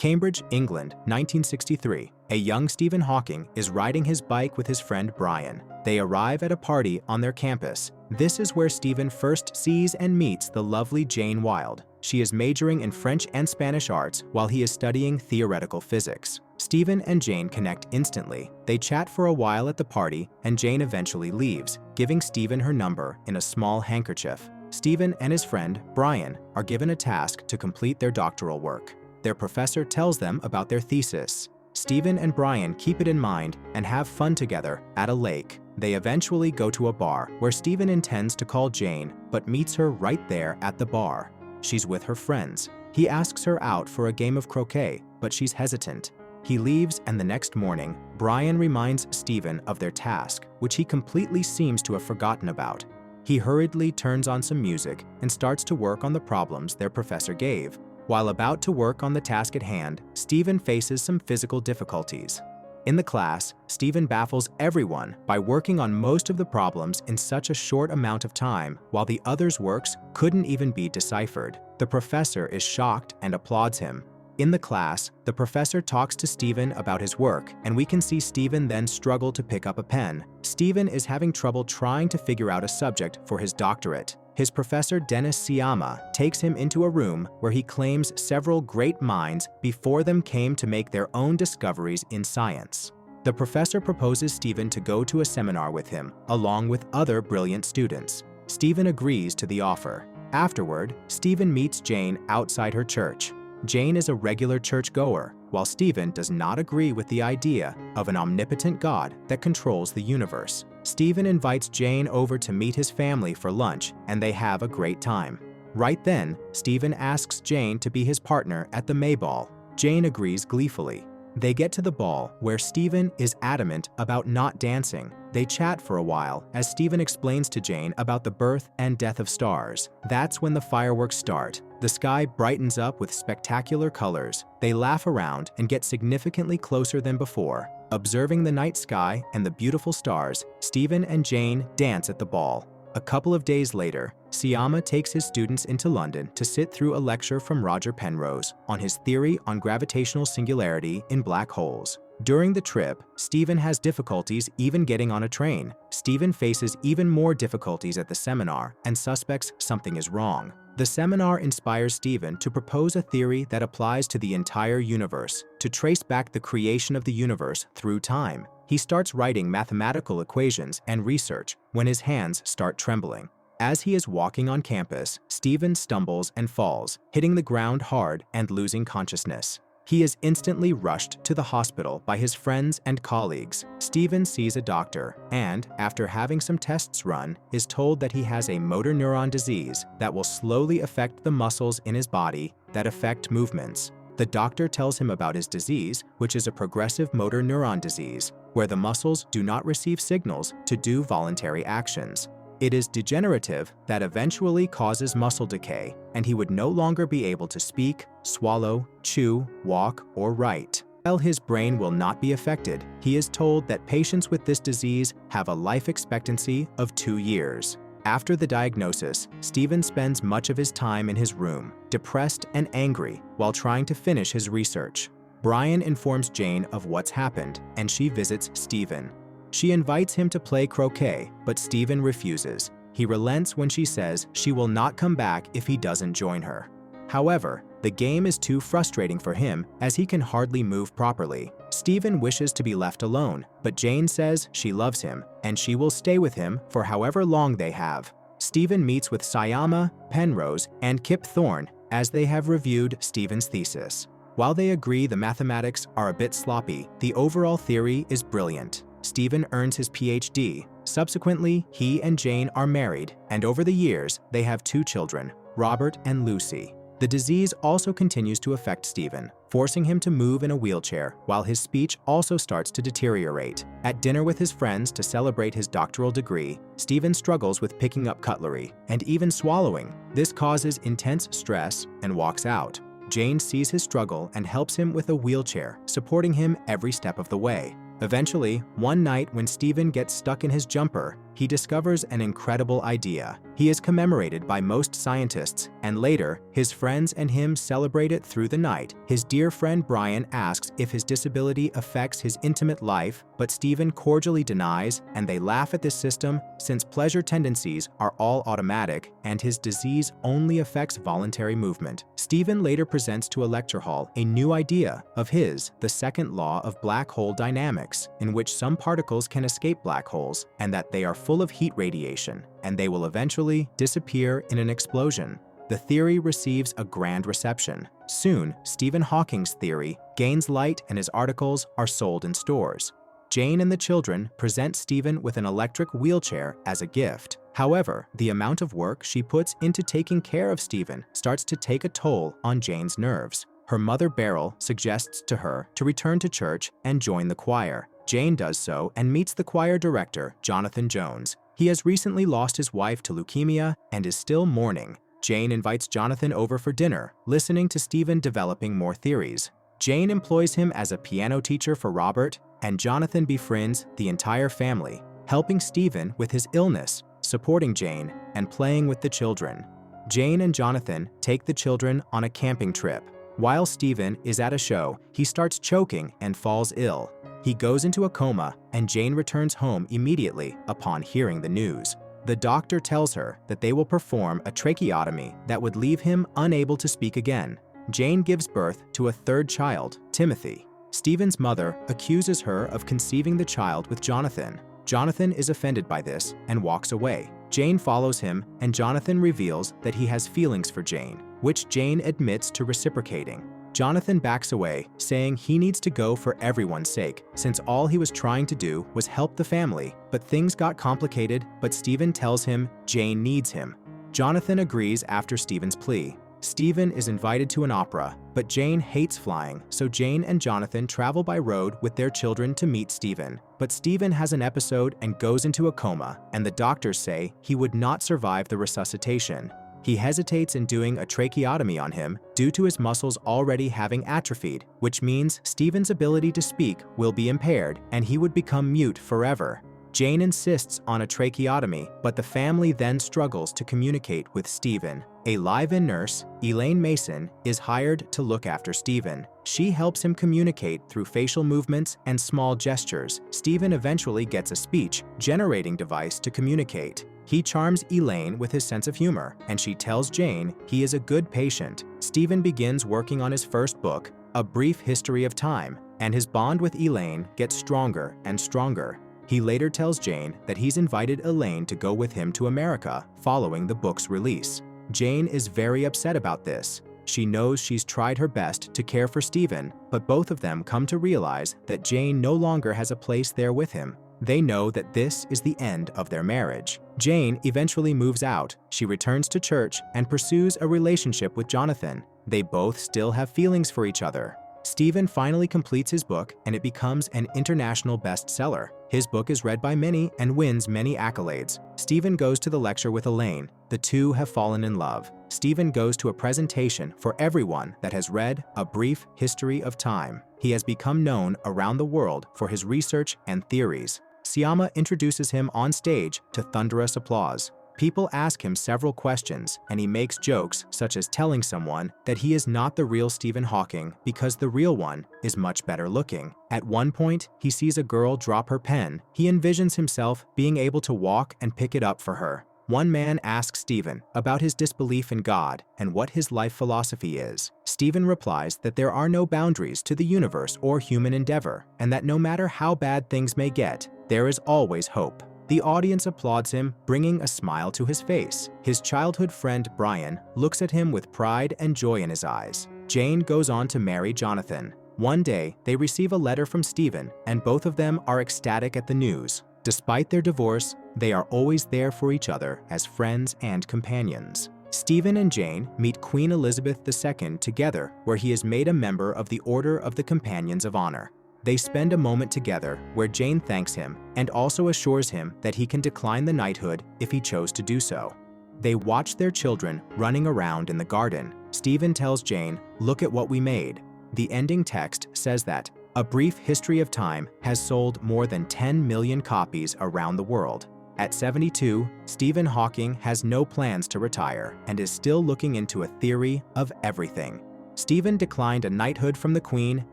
Cambridge, England, 1963. A young Stephen Hawking is riding his bike with his friend Brian. They arrive at a party on their campus. This is where Stephen first sees and meets the lovely Jane Wilde. She is majoring in French and Spanish arts while he is studying theoretical physics. Stephen and Jane connect instantly. They chat for a while at the party, and Jane eventually leaves, giving Stephen her number in a small handkerchief. Stephen and his friend, Brian, are given a task to complete their doctoral work. Their professor tells them about their thesis. Stephen and Brian keep it in mind and have fun together at a lake. They eventually go to a bar where Stephen intends to call Jane, but meets her right there at the bar. She's with her friends. He asks her out for a game of croquet, but she's hesitant. He leaves, and the next morning, Brian reminds Stephen of their task, which he completely seems to have forgotten about. He hurriedly turns on some music and starts to work on the problems their professor gave. While about to work on the task at hand, Stephen faces some physical difficulties. In the class, Stephen baffles everyone by working on most of the problems in such a short amount of time, while the others' works couldn't even be deciphered. The professor is shocked and applauds him. In the class, the professor talks to Stephen about his work, and we can see Stephen then struggle to pick up a pen. Stephen is having trouble trying to figure out a subject for his doctorate. His professor Dennis Sciama takes him into a room where he claims several great minds before them came to make their own discoveries in science. The professor proposes Stephen to go to a seminar with him, along with other brilliant students. Stephen agrees to the offer. Afterward, Stephen meets Jane outside her church. Jane is a regular churchgoer, while Stephen does not agree with the idea of an omnipotent God that controls the universe. Stephen invites Jane over to meet his family for lunch, and they have a great time. Right then, Stephen asks Jane to be his partner at the May Ball. Jane agrees gleefully. They get to the ball, where Stephen is adamant about not dancing. They chat for a while as Stephen explains to Jane about the birth and death of stars. That's when the fireworks start. The sky brightens up with spectacular colors. They laugh around and get significantly closer than before. Observing the night sky and the beautiful stars, Stephen and Jane dance at the ball. A couple of days later, Sciama takes his students into London to sit through a lecture from Roger Penrose on his theory on gravitational singularity in black holes. During the trip, Stephen has difficulties even getting on a train. Stephen faces even more difficulties at the seminar and suspects something is wrong. The seminar inspires Stephen to propose a theory that applies to the entire universe, to trace back the creation of the universe through time. He starts writing mathematical equations and research when his hands start trembling. As he is walking on campus, Stephen stumbles and falls, hitting the ground hard and losing consciousness. He is instantly rushed to the hospital by his friends and colleagues. Stephen sees a doctor and, after having some tests run, is told that he has a motor neuron disease that will slowly affect the muscles in his body that affect movements. The doctor tells him about his disease, which is a progressive motor neuron disease, where the muscles do not receive signals to do voluntary actions. It is degenerative that eventually causes muscle decay, and he would no longer be able to speak, swallow, chew, walk, or write. While his brain will not be affected, he is told that patients with this disease have a life expectancy of 2 years. After the diagnosis, Stephen spends much of his time in his room, depressed and angry, while trying to finish his research. Brian informs Jane of what's happened, and she visits Stephen. She invites him to play croquet, but Stephen refuses. He relents when she says she will not come back if he doesn't join her. However, the game is too frustrating for him as he can hardly move properly. Stephen wishes to be left alone, but Jane says she loves him and she will stay with him for however long they have. Stephen meets with Sciama, Penrose, and Kip Thorne as they have reviewed Stephen's thesis. While they agree the mathematics are a bit sloppy, the overall theory is brilliant. Stephen earns his PhD. Subsequently, he and Jane are married, and over the years, they have 2 children, Robert and Lucy. The disease also continues to affect Stephen, forcing him to move in a wheelchair, while his speech also starts to deteriorate. At dinner with his friends to celebrate his doctoral degree, Stephen struggles with picking up cutlery and even swallowing. This causes intense stress and walks out. Jane sees his struggle and helps him with a wheelchair, supporting him every step of the way. Eventually, one night when Stephen gets stuck in his jumper, he discovers an incredible idea. He is commemorated by most scientists, and later, his friends and him celebrate it through the night. His dear friend Brian asks if his disability affects his intimate life, but Stephen cordially denies, and they laugh at this system since pleasure tendencies are all automatic and his disease only affects voluntary movement. Stephen later presents to a lecture hall a new idea of his, the second law of black hole dynamics, in which some particles can escape black holes and that they are full of heat radiation, and they will eventually disappear in an explosion. The theory receives a grand reception. Soon, Stephen Hawking's theory gains light and his articles are sold in stores. Jane and the children present Stephen with an electric wheelchair as a gift. However, the amount of work she puts into taking care of Stephen starts to take a toll on Jane's nerves. Her mother Beryl suggests to her to return to church and join the choir. Jane does so and meets the choir director, Jonathan Jones. He has recently lost his wife to leukemia and is still mourning. Jane invites Jonathan over for dinner, listening to Stephen developing more theories. Jane employs him as a piano teacher for Robert, and Jonathan befriends the entire family, helping Stephen with his illness, supporting Jane, and playing with the children. Jane and Jonathan take the children on a camping trip. While Stephen is at a show, he starts choking and falls ill. He goes into a coma, and Jane returns home immediately upon hearing the news. The doctor tells her that they will perform a tracheotomy that would leave him unable to speak again. Jane gives birth to a third child, Timothy. Stephen's mother accuses her of conceiving the child with Jonathan. Jonathan is offended by this and walks away. Jane follows him, and Jonathan reveals that he has feelings for Jane, which Jane admits to reciprocating. Jonathan backs away, saying he needs to go for everyone's sake, since all he was trying to do was help the family. But things got complicated, but Stephen tells him Jane needs him. Jonathan agrees after Stephen's plea. Stephen is invited to an opera, but Jane hates flying, so Jane and Jonathan travel by road with their children to meet Stephen. But Stephen has an episode and goes into a coma, and the doctors say he would not survive the resuscitation. He hesitates in doing a tracheotomy on him due to his muscles already having atrophied, which means Stephen's ability to speak will be impaired and he would become mute forever. Jane insists on a tracheotomy, but the family then struggles to communicate with Stephen. A live-in nurse, Elaine Mason, is hired to look after Stephen. She helps him communicate through facial movements and small gestures. Stephen eventually gets a speech-generating device to communicate. He charms Elaine with his sense of humor, and she tells Jane he is a good patient. Stephen begins working on his first book, A Brief History of Time, and his bond with Elaine gets stronger and stronger. He later tells Jane that he's invited Elaine to go with him to America following the book's release. Jane is very upset about this. She knows she's tried her best to care for Stephen, but both of them come to realize that Jane no longer has a place there with him. They know that this is the end of their marriage. Jane eventually moves out. She returns to church and pursues a relationship with Jonathan. They both still have feelings for each other. Stephen finally completes his book and it becomes an international bestseller. His book is read by many and wins many accolades. Stephen goes to the lecture with Elaine. The two have fallen in love. Stephen goes to a presentation for everyone that has read A Brief History of Time. He has become known around the world for his research and theories. Siama introduces him on stage to thunderous applause. People ask him several questions, and he makes jokes such as telling someone that he is not the real Stephen Hawking because the real one is much better looking. At one point, he sees a girl drop her pen. He envisions himself being able to walk and pick it up for her. One man asks Stephen about his disbelief in God and what his life philosophy is. Stephen replies that there are no boundaries to the universe or human endeavor, and that no matter how bad things may get, there is always hope. The audience applauds him, bringing a smile to his face. His childhood friend Brian looks at him with pride and joy in his eyes. Jane goes on to marry Jonathan. One day, they receive a letter from Stephen, and both of them are ecstatic at the news. Despite their divorce, they are always there for each other as friends and companions. Stephen and Jane meet Queen Elizabeth II together, where he is made a member of the Order of the Companions of Honor. They spend a moment together where Jane thanks him and also assures him that he can decline the knighthood if he chose to do so. They watch their children running around in the garden. Stephen tells Jane, "Look at what we made." The ending text says that A Brief History of Time has sold more than 10 million copies around the world. At 72, Stephen Hawking has no plans to retire and is still looking into a theory of everything. Stephen declined a knighthood from the Queen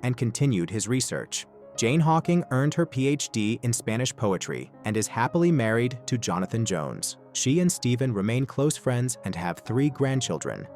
and continued his research. Jane Hawking earned her PhD in Spanish poetry and is happily married to Jonathan Jones. She and Stephen remain close friends and have 3 grandchildren.